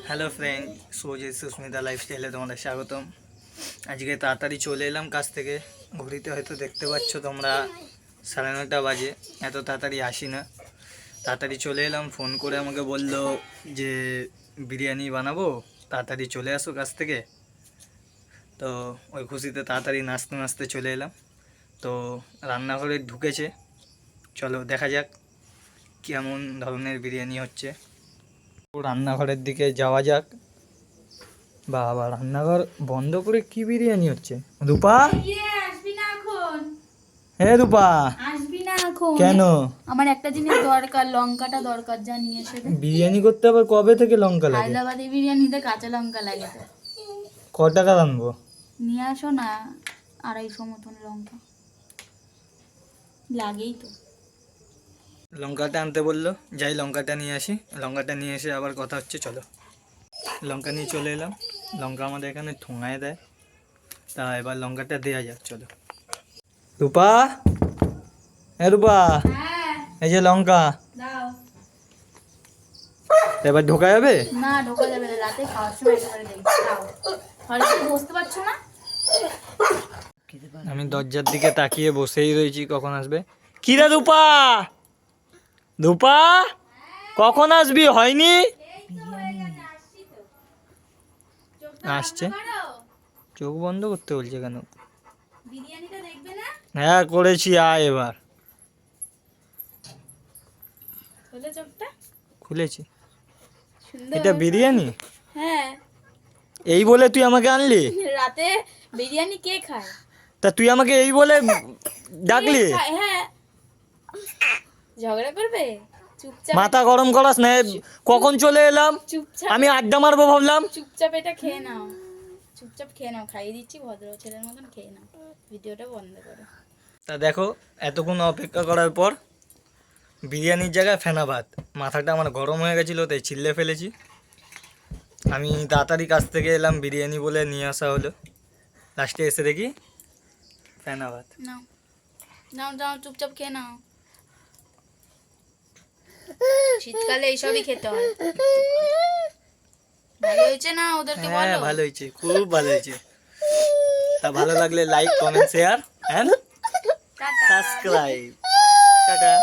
Hello friend, Sujit Susmita লাইফস্টাইলে তোমাদের স্বাগতম। আজকে তাড়াতাড়ি চলে এলাম কাজ থেকে। ঘড়িতে হয়তো দেখতে পাচ্ছ তোমরা 9:30 বাজে। এত তাড়াতাড়ি আসি না, তাড়াতাড়ি চলে এলাম। ফোন করে আমাকে বলল যে বিরিয়ানি বানাবো, তাড়াতাড়ি চলে আসো কাজ থেকে। তো ওই খুশিতে তাড়াতাড়ি নাচতে নাচতে চলে এলাম। তো রান্নাঘরে ঢুকেছে, চলো দেখা যাক কেমন ধরনের বিরিয়ানি হচ্ছে। রান্নাঘরের দিকে যাওয়া যাক। বাবা, রান্নাঘর বন্ধ করে কি বিরিয়ানি হচ্ছে? রূপা, আসবি না এখন? হ্যাঁ রূপা, আসবি না এখন? কেন? আমার একটা জিনিস দরকার, লঙ্কাটা দরকার, যা নিয়ে এসে দে। বিরিয়ানি করতে আবার কবে থেকে লঙ্কা লাগে? হায়দ্রাবাদি বিরিয়ানিতে কাঁচা লঙ্কা লাগে তো। ক টাকা আনবো? নিয়ে আসো না, 250 মতন লঙ্কা লাগেই তো। লঙ্কাটা আনতে বললো, যাই লঙ্কাটা নিয়ে আসি। লঙ্কাটা নিয়ে এসে আবার কথা হচ্ছে, চলো। লঙ্কা নিয়ে চলে এলাম। লঙ্কা আমাদের এখানে ঠোঙায় দেয়, তা এবার লঙ্কাটা দেওয়া যাক, চলো। রূপা, হ্যাঁ রূপা, হ্যাঁ এই যে লঙ্কা, দাও। এবার ঢোকা যাবে? না, ঢোকা যাবে না, রাতে খাওয়ার সময় একেবারে দেই। দাও, ঘরে কি বসতে পারছো না? আমি দরজার দিকে তাকিয়ে বসেই রয়েছি, কখন আসবে। কিরে রূপা, রূপা কখন আসবি? হয়নি? আসছে। চোখ বন্ধ করতে বলছে কেন? বিরিয়ানিটা দেখবে না? হ্যাঁ করেছি, আয় এবার। বলে চোখটা খুলেছি। সুন্দর। এটা বিরিয়ানি? হ্যাঁ, এই বলে তুই আমাকে আনলি? রাতে বিরিয়ানি কে খায়? তা তুই আমাকে এই বলে ডাকলি? কে খায়? হ্যাঁ, ঝগড়া করবে? চুপচাপ মাথা গরম করাস না। কখন চলে এলাম, চুপচাপ আমি আড্ডা মারবো ভাবলাম। চুপচাপ এটা খেয়ে নাও, চুপচাপ খেয়ে নাও, খাইয়ে দিচ্ছি ভদ্র ছেলের মতন খেয়ে নাও, ভিডিওটা বন্ধ করো। তা দেখো, এতক্ষণ অপেক্ষা করার পর বিরিয়ানির জায়গায় ফেনা ভাত। মাথাটা আমার গরম হয়ে গেছিলো, তাই চিল্লে ফেলেছি। আমি তাড়াতাড়ি কাছ থেকে এলাম, বিরিয়ানি বলে নিয়ে আসা হলো। লাস্টে এসে দেখি ফেনা ভাত। নাও নাও নাও, চুপচাপ খেয়ে নাও। শীতকালে এইসবই খেতে হয়। ভালো হয়েছে না? ওদেরকে হ্যাঁ বলো। ভালো হয়েছে, খুব ভালো হয়েছে। তা ভালো লাগলে like, comment, share and tata. Subscribe. Tata.